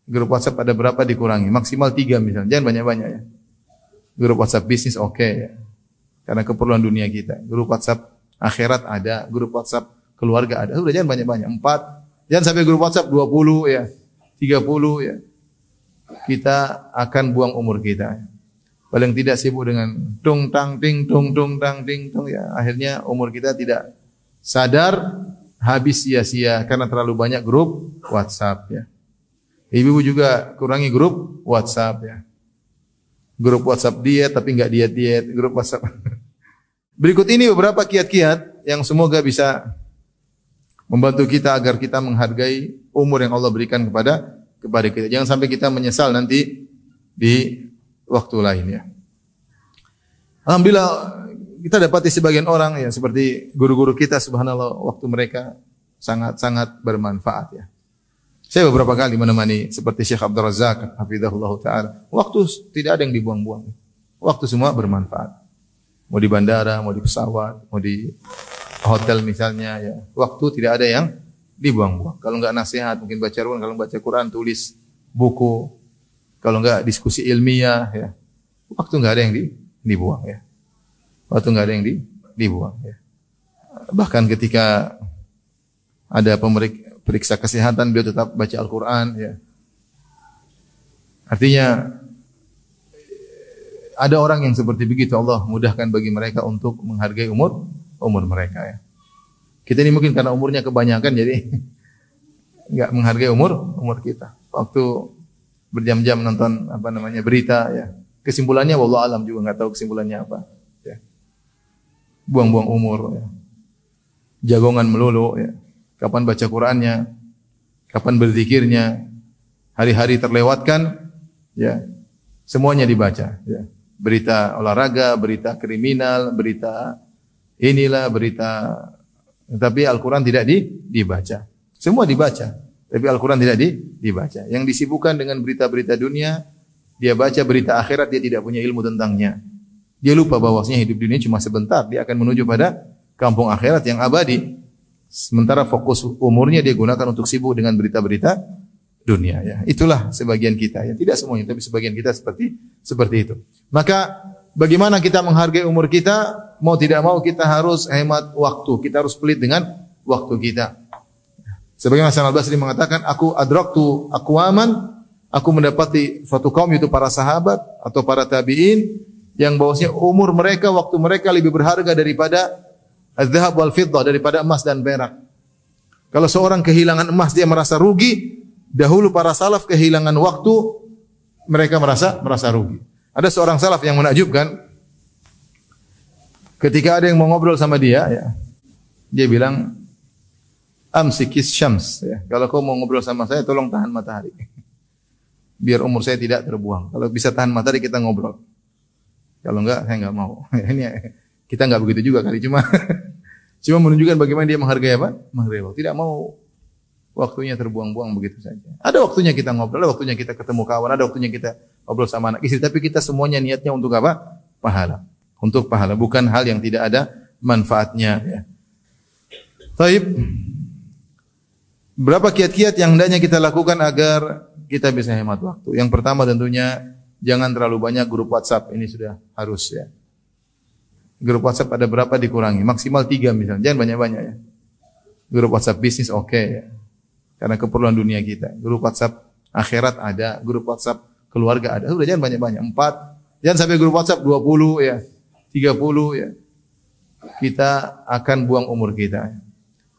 Grup WhatsApp ada berapa dikurangi, maksimal 3 misalnya, jangan banyak-banyak ya. Grup WhatsApp bisnis oke ya, karena keperluan dunia kita. Grup WhatsApp akhirat ada, grup WhatsApp keluarga ada. Udah jangan banyak-banyak, 4. Jangan sampai grup WhatsApp 20 ya, 30 ya. Kita akan buang umur kita. Paling tidak sibuk dengan tung tang ting tung tang ting tung ya. Akhirnya umur kita tidak sadar habis sia-sia karena terlalu banyak grup WhatsApp ya. Ibu-ibu juga kurangi grup WhatsApp ya. Grup WhatsApp diet tapi enggak diet-diet, grup WhatsApp. Berikut ini beberapa kiat-kiat yang semoga bisa membantu kita agar kita menghargai umur yang Allah berikan kepada kita. Jangan sampai kita menyesal nanti di waktu lain ya. Alhamdulillah kita dapati sebagian orang ya seperti guru-guru kita, subhanallah, waktu mereka sangat-sangat bermanfaat ya. Saya beberapa kali menemani seperti Syekh Abdul Razak hafizahullah taala. Waktu tidak ada yang dibuang-buang. Waktu semua bermanfaat. Mau di bandara, mau di pesawat, mau di hotel misalnya ya. Waktu tidak ada yang dibuang-buang. Kalau enggak nasihat, mungkin baca Quran, kalau baca Quran tulis buku. Kalau enggak diskusi ilmiah ya. Waktu enggak ada yang dibuang ya. Waktu enggak ada yang dibuang ya. Bahkan ketika ada periksa kesehatan, beliau tetap baca Al-Quran ya. Artinya ada orang yang seperti begitu, Allah mudahkan bagi mereka untuk menghargai umur mereka ya. Kita ini mungkin karena umurnya kebanyakan jadi enggak menghargai umur kita. Waktu berjam-jam nonton berita ya. Kesimpulannya wallahu alam juga enggak tahu kesimpulannya apa ya. Buang-buang umur ya. Jagongan melulu ya. Kapan baca Qur'annya, kapan berzikirnya, hari-hari terlewatkan, ya, semuanya dibaca. Ya. Berita olahraga, berita kriminal, berita inilah, berita, tapi Al-Quran tidak dibaca. Semua dibaca, tapi Al-Quran tidak dibaca. Yang disibukkan dengan berita-berita dunia, dia baca berita akhirat, dia tidak punya ilmu tentangnya. Dia lupa bahwasanya hidup dunia cuma sebentar, dia akan menuju pada kampung akhirat yang abadi. Sementara fokus umurnya dia gunakan untuk sibuk dengan berita-berita dunia ya. Itulah sebagian kita ya. Tidak semuanya tapi sebagian kita seperti itu. Maka bagaimana kita menghargai umur kita? Mau tidak mau kita harus hemat waktu. Kita harus pelit dengan waktu kita. Sebagaimana Hasan Al-Basri mengatakan, aku adraktu aqwaman, aku mendapati suatu kaum yaitu para sahabat atau para tabi'in yang bahwasanya umur mereka, waktu mereka lebih berharga daripada az-zahab wal fiddah, daripada emas dan perak. Kalau seorang kehilangan emas dia merasa rugi, dahulu para salaf kehilangan waktu mereka merasa rugi. Ada seorang salaf yang menakjubkan, ketika ada yang mau ngobrol sama dia ya, dia bilang amsikis syams ya. Kalau kau mau ngobrol sama saya tolong tahan matahari. Biar umur saya tidak terbuang. Kalau bisa tahan matahari kita ngobrol. Kalau enggak saya enggak mau. Ini kita enggak begitu juga kali, cuma menunjukkan bagaimana dia menghargai apa? Menghargai waktu. Tidak mau waktunya terbuang-buang begitu saja. Ada waktunya kita ngobrol, ada waktunya kita ketemu kawan, ada waktunya kita ngobrol sama anak istri, tapi kita semuanya niatnya untuk apa? Pahala. Untuk pahala, bukan hal yang tidak ada manfaatnya ya. Baik. Berapa kiat-kiat yang hendaknya kita lakukan agar kita bisa hemat waktu? Yang pertama tentunya jangan terlalu banyak grup WhatsApp. Ini sudah harus ya. Grup WhatsApp ada berapa dikurangi, maksimal 3 misalnya, jangan banyak-banyak ya. Grup WhatsApp bisnis oke ya, karena keperluan dunia kita. Grup WhatsApp akhirat ada, grup WhatsApp keluarga ada. Sudah jangan banyak-banyak, 4. Jangan sampai grup WhatsApp 20 ya, 30 ya. Kita akan buang umur kita.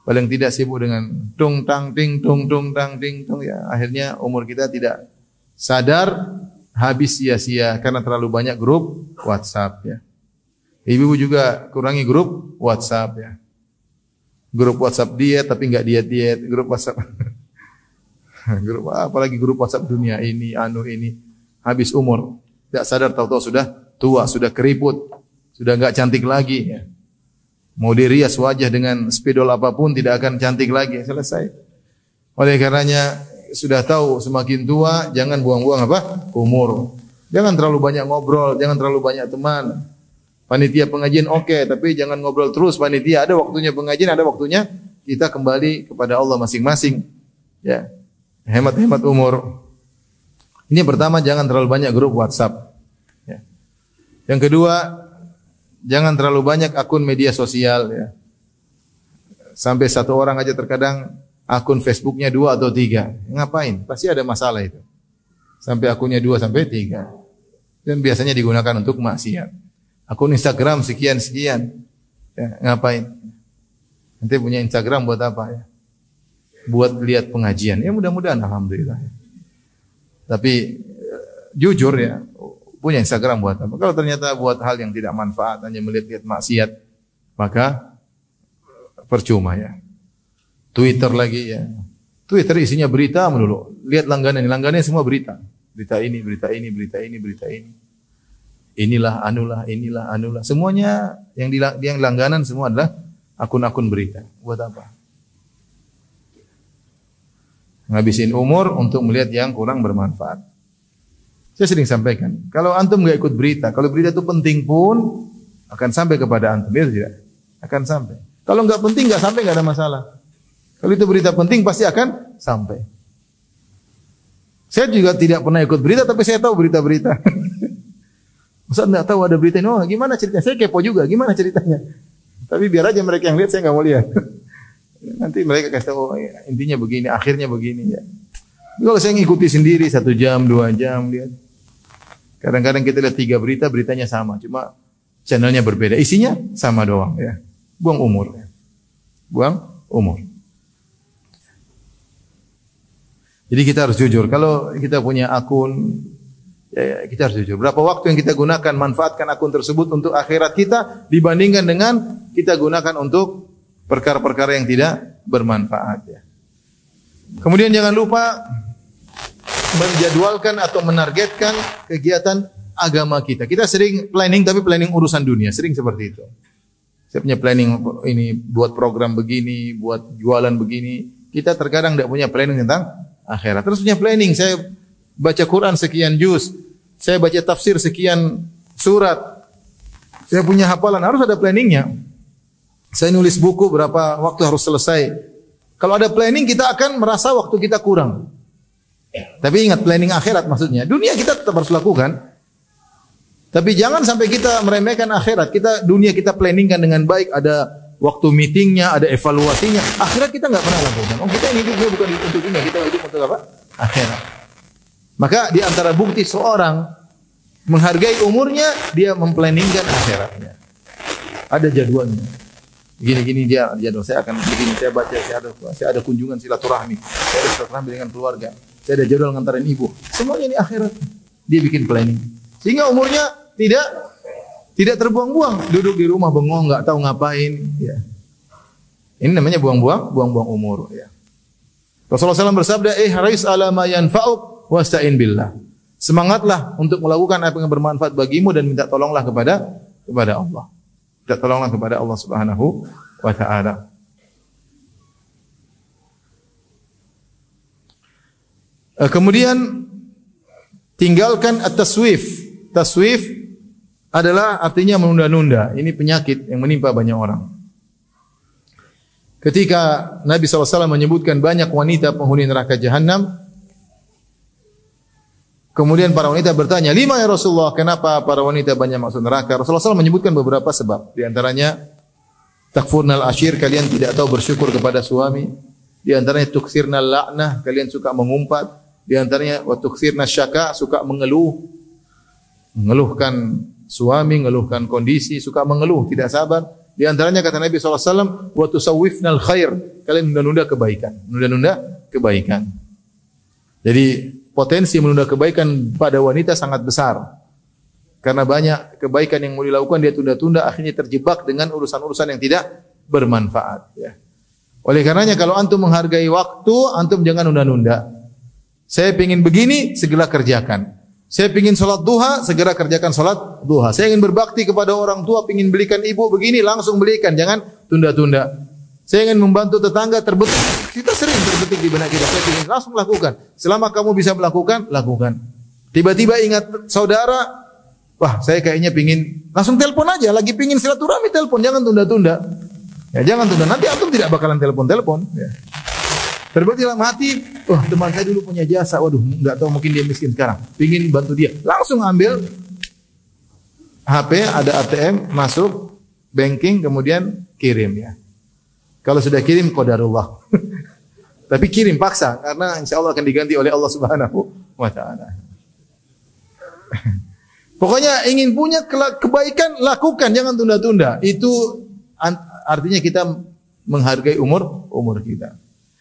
Paling tidak sibuk dengan tung tang ting tung tang ting tung ya. Akhirnya umur kita tidak sadar habis sia-sia karena terlalu banyak grup WhatsApp ya. Ibu-ibu juga kurangi grup WhatsApp ya. Grup WhatsApp diet tapi enggak diet-diet, grup WhatsApp. Apalagi grup WhatsApp dunia ini, habis umur. Tidak sadar tahu-tahu sudah tua, sudah keriput, sudah enggak cantik lagi ya. Mau dirias wajah dengan spidol apapun tidak akan cantik lagi, selesai. Oleh karenanya sudah tahu semakin tua jangan buang-buang apa? Umur. Jangan terlalu banyak ngobrol, jangan terlalu banyak teman. Panitia pengajian oke, tapi jangan ngobrol terus panitia. Ada waktunya pengajian, ada waktunya kita kembali kepada Allah masing-masing. Ya. Hemat-hemat umur. Ini yang pertama, jangan terlalu banyak grup WhatsApp. Ya. Yang kedua, jangan terlalu banyak akun media sosial. Ya. Sampai satu orang aja terkadang akun Facebooknya 2 atau 3. Ngapain? Pasti ada masalah itu. Sampai akunnya 2 sampai 3. Dan biasanya digunakan untuk maksiat. Akun Instagram sekian-sekian. Ya, ngapain? Nanti punya Instagram buat apa ya? Buat lihat pengajian. Ya mudah-mudahan alhamdulillah. Tapi jujur ya, punya Instagram buat apa? Kalau ternyata buat hal yang tidak manfaat, hanya melihat-lihat maksiat, maka percuma ya. Twitter lagi ya. Twitter isinya berita melulu. Lihat langganan semua berita. Berita ini, berita ini, berita ini, berita ini. Inilah, anulah, inilah, anulah. Semuanya yang langganan semua adalah akun-akun berita. Buat apa? Ngabisin umur untuk melihat yang kurang bermanfaat. Saya sering sampaikan, kalau antum nggak ikut berita, kalau berita itu penting pun akan sampai kepada antum, ya tidak? Akan sampai. Kalau nggak penting nggak sampai, nggak ada masalah. Kalau itu berita penting pasti akan sampai. Saya juga tidak pernah ikut berita, tapi saya tahu berita-berita. Ustaz nggak tahu ada berita ini, oh gimana ceritanya? Saya kepo juga, gimana ceritanya? Tapi biar aja mereka yang lihat, saya nggak mau lihat. Nanti mereka kasih tahu, oh, ya, intinya begini, akhirnya begini ya. Kalau saya ngikuti sendiri 1 jam, 2 jam lihat. Kadang-kadang kita lihat 3 berita, beritanya sama, cuma channelnya berbeda, isinya sama doang ya. Buang umur ya. Buang umur. Jadi kita harus jujur. Kalau kita punya akun, ya, kita harus jujur. Berapa waktu yang kita gunakan, manfaatkan akun tersebut untuk akhirat kita dibandingkan dengan kita gunakan untuk perkara-perkara yang tidak bermanfaat ya. Kemudian jangan lupa menjadwalkan atau menargetkan kegiatan agama kita. Kita sering planning tapi planning urusan dunia, sering seperti itu. Saya punya planning ini buat program begini, buat jualan begini. Kita terkadang tidak punya planning tentang akhirat. Terus punya planning, saya baca Quran sekian juz, saya baca tafsir sekian surat. Saya punya hafalan, harus ada planningnya. Saya nulis buku berapa waktu harus selesai. Kalau ada planning kita akan merasa waktu kita kurang. Tapi ingat planning akhirat maksudnya. Dunia kita tetap harus lakukan. Tapi jangan sampai kita meremehkan akhirat. Dunia kita planningkan dengan baik. Ada waktu meetingnya, ada evaluasinya. Akhirat kita nggak pernah lakukan. Oh kita ini hidupnya bukan untuk dunia. Kita hidup untuk apa? Akhirat. Maka di antara bukti seorang menghargai umurnya, dia memplanningkan akhiratnya. Ada jadwalnya. Gini-gini dia jadwal, saya akan begini, saya baca, saya ada kunjungan silaturahmi, saya ada silaturahmi dengan keluarga, saya ada jadwal ngantarin ibu. Semuanya ini akhirat. Dia bikin planning. Sehingga umurnya tidak terbuang-buang, duduk di rumah bengong, enggak tahu ngapain, ya. Ini namanya buang-buang umur, ya. Rasulullah SAW bersabda, "Ihris ala ma yanfa'uk wasta'in billah." Semangatlah untuk melakukan apa yang bermanfaat bagimu dan minta tolonglah kepada Allah. Minta tolonglah kepada Allah Subhanahu wa taala. Kemudian tinggalkan at-taswif. Taswif adalah artinya menunda-nunda. Ini penyakit yang menimpa banyak orang. Ketika Nabi SAW menyebutkan banyak wanita penghuni neraka Jahannam, kemudian para wanita bertanya, "Lima ya Rasulullah, kenapa para wanita banyak masuk neraka?" Rasulullah SAW menyebutkan beberapa sebab. Di antaranya, takfurnal ashir, kalian tidak tahu bersyukur kepada suami. Di antaranya, tukthirnal la'nah, kalian suka mengumpat. Di antaranya, wa tukthirnas syaka, suka mengeluh. Mengeluhkan suami, mengeluhkan kondisi, suka mengeluh, tidak sabar. Di antaranya kata Nabi SAW, wa tusawwifnal khair, kalian menunda-nunda kebaikan. Menunda-nunda kebaikan. Jadi, potensi menunda kebaikan pada wanita sangat besar. Karena banyak kebaikan yang mau dilakukan dia tunda-tunda, akhirnya terjebak dengan urusan-urusan yang tidak bermanfaat. Ya. Oleh karenanya kalau antum menghargai waktu, antum jangan nunda-nunda. Saya ingin begini, segera kerjakan. Saya ingin sholat duha, segera kerjakan sholat duha. Saya ingin berbakti kepada orang tua, ingin belikan ibu begini, langsung belikan. Jangan tunda-tunda. Saya ingin membantu tetangga terbetik. Kita sering terbetik di benak kita. Saya ingin langsung lakukan. Selama kamu bisa melakukan, lakukan. Tiba-tiba ingat saudara, wah saya kayaknya pingin, langsung telepon aja. Lagi pingin silaturahmi, telepon. Jangan tunda-tunda. Ya, jangan tunda. Nanti antum tidak bakalan telepon-telepon. Ya. Terbukti dalam hati, oh teman saya dulu punya jasa, waduh nggak tahu mungkin dia miskin sekarang, pingin bantu dia. Langsung ambil HP, ada ATM, masuk banking, kemudian kirim ya. Kalau sudah kirim qadarullah. Tapi kirim paksa karena insya Allah akan diganti oleh Allah Subhanahu wa taala. Pokoknya ingin punya kebaikan lakukan, jangan tunda-tunda. Itu artinya kita menghargai umur kita.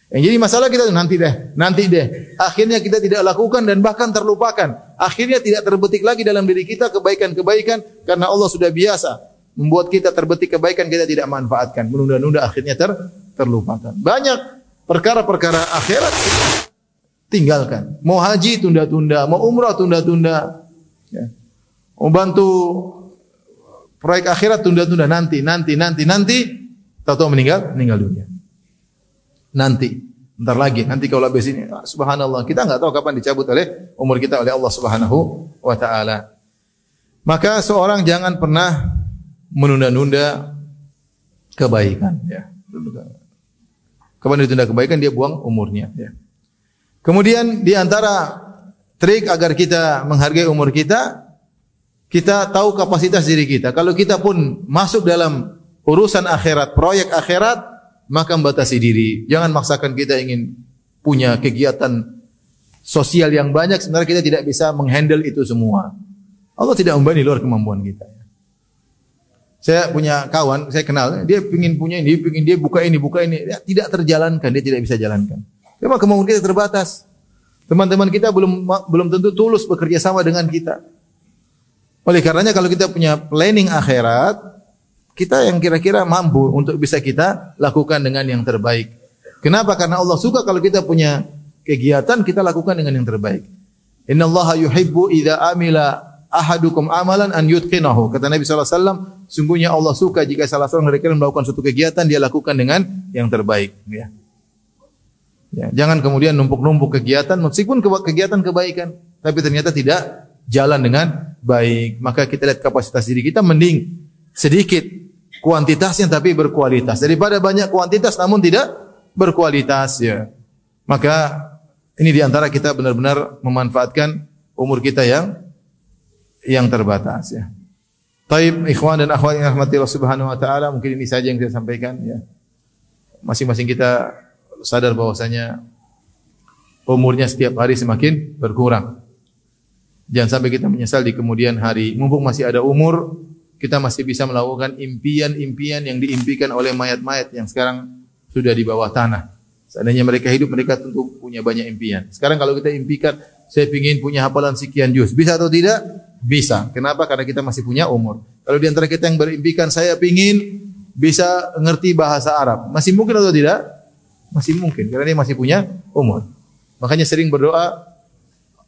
Yang jadi masalah kita nanti deh. Akhirnya kita tidak lakukan dan bahkan terlupakan. Akhirnya tidak terbetik lagi dalam diri kita kebaikan-kebaikan karena Allah sudah biasa membuat kita terbetik kebaikan kita tidak manfaatkan. Menunda-nunda akhirnya terlupakan. Banyak perkara-perkara akhirat kita tinggalkan. Mau haji tunda-tunda, mau umrah tunda-tunda. Ya. Mau bantu proyek akhirat tunda-tunda, nanti. Tahu-tahu meninggal dunia. Nanti, bentar lagi, nanti kalau habis ini, subhanallah, kita enggak tahu kapan dicabut oleh umur kita oleh Allah Subhanahu wa taala. Maka seorang jangan pernah menunda-nunda kebaikan, ya. Kapan ditunda kebaikan dia buang umurnya, ya. Kemudian di antara trik agar kita menghargai umur kita tahu kapasitas diri kita. Kalau kita pun masuk dalam urusan akhirat, proyek akhirat, maka membatasi diri. Jangan maksakan kita ingin punya kegiatan sosial yang banyak sebenarnya kita tidak bisa menghandle itu semua. Allah tidak membebani luar kemampuan kita. Saya punya kawan, saya kenal, dia ingin punya ini, dia buka ini, dia tidak terjalankan, dia tidak bisa jalankan. Memang kemampuan kita terbatas. Teman-teman kita belum tentu tulus bekerja sama dengan kita. Oleh karenanya kalau kita punya planning akhirat, kita yang kira-kira mampu untuk bisa kita lakukan dengan yang terbaik. Kenapa? Karena Allah suka kalau kita punya kegiatan kita lakukan dengan yang terbaik. Innallaha yuhibbu idza amila ahadukum amalan an yutqinahu. Kata Nabi SAW, sungguhnya Allah suka jika salah seorang dari kalian melakukan suatu kegiatan dia lakukan dengan yang terbaik. Ya. Ya, jangan kemudian numpuk-numpuk kegiatan meskipun kegiatan kebaikan, tapi ternyata tidak jalan dengan baik. Maka kita lihat kapasitas diri kita, mending sedikit kuantitasnya tapi berkualitas daripada banyak kuantitas namun tidak berkualitas. Ya. Maka ini diantara kita benar-benar memanfaatkan umur kita yang terbatas. Ya. Taib, ikhwan dan akhwat yang rahmati Allah Subhanahu wa taala, mungkin ini saja yang saya sampaikan. Ya. Masing-masing kita sadar bahwasanya umurnya setiap hari semakin berkurang. Jangan sampai kita menyesal di kemudian hari. Mumpung masih ada umur, kita masih bisa melakukan impian-impian yang diimpikan oleh mayat-mayat yang sekarang sudah di bawah tanah. Seandainya mereka hidup, mereka tentu punya banyak impian. Sekarang kalau kita impikan, saya ingin punya hafalan sekian juz. Bisa atau tidak? Bisa. Kenapa? Karena kita masih punya umur. Kalau di antara kita yang berimpikan, saya ingin bisa ngerti bahasa Arab. Masih mungkin atau tidak? Masih mungkin, karena dia masih punya umur. Makanya sering berdoa,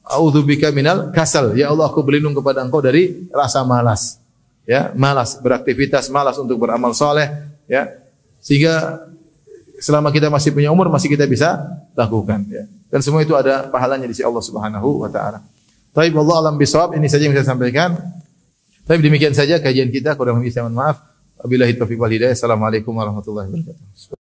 a'udzubika minal kasal. Ya Allah, aku berlindung kepada Engkau dari rasa malas. Ya, malas beraktivitas, malas untuk beramal soleh. Ya, sehingga selama kita masih punya umur, masih kita bisa lakukan. Ya. Dan semua itu ada pahalanya di sisi Allah Subhanahu wa taala. Taib, wallahu a'lam bishawab. Ini saja yang saya sampaikan. Tapi demikian saja kajian kita. Kurang lebih saya mohon maaf. Wabillahi taufiq wal hidayah. Assalamualaikum warahmatullahi wabarakatuh.